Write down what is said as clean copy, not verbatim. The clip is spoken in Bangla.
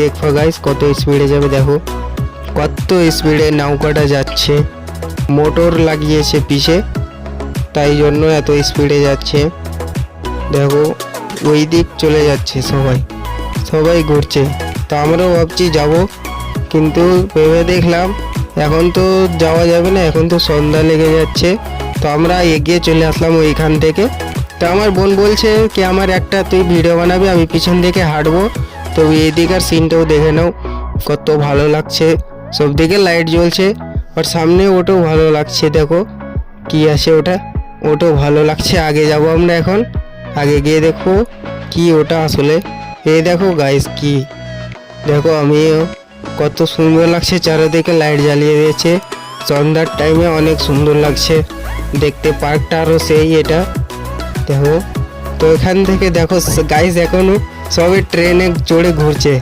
দেখো গাইস কত স্পিডে যাবে, দেখো কত স্পিডে নৌকাটা যাচ্ছে। মোটর লাগিয়েছে পিছে, তাই জন্য এত স্পিডে যাচ্ছে। দেখো ওই দিক চলে যাচ্ছে, সবাই ঘুরছে। তো আমরাও ভাবছি যাব, কিন্তু ভেবে দেখলাম এখন তো যাওয়া যাবে না, এখন তো সন্ধ্যা লেগে যাচ্ছে। তো আমরা এগিয়ে চলে আসলাম ওইখান থেকে। তো আমার বোন বলছে কি আমার একটা তুই ভিডিও বানাবি, আমি পিছন থেকে হাঁটবো। তো এইদিকার সিনটাও দেখে নাও, কত ভালো লাগছে। সব দিকে লাইট জ্বলছে, আর সামনে ওটাও ভালো লাগছে। দেখো কি আছে ওটাও ভালো লাগছে। আগে যাব আমরা এখন, আগে গিয়ে দেখো কি ওটা আসলে। এই দেখো গাইস কি, দেখো আমিও কত সুন্দর লাগছে, চারিদিকে লাইট জ্বালিয়ে দিয়েছে। সন্ধ্যার টাইমে অনেক সুন্দর লাগছে দেখতে পার্কটা, আরও সেই এটা দেখো। তো এখান থেকে দেখো গাইস এখনো সবাই ট্রেনে চড়ে ঘুরছে।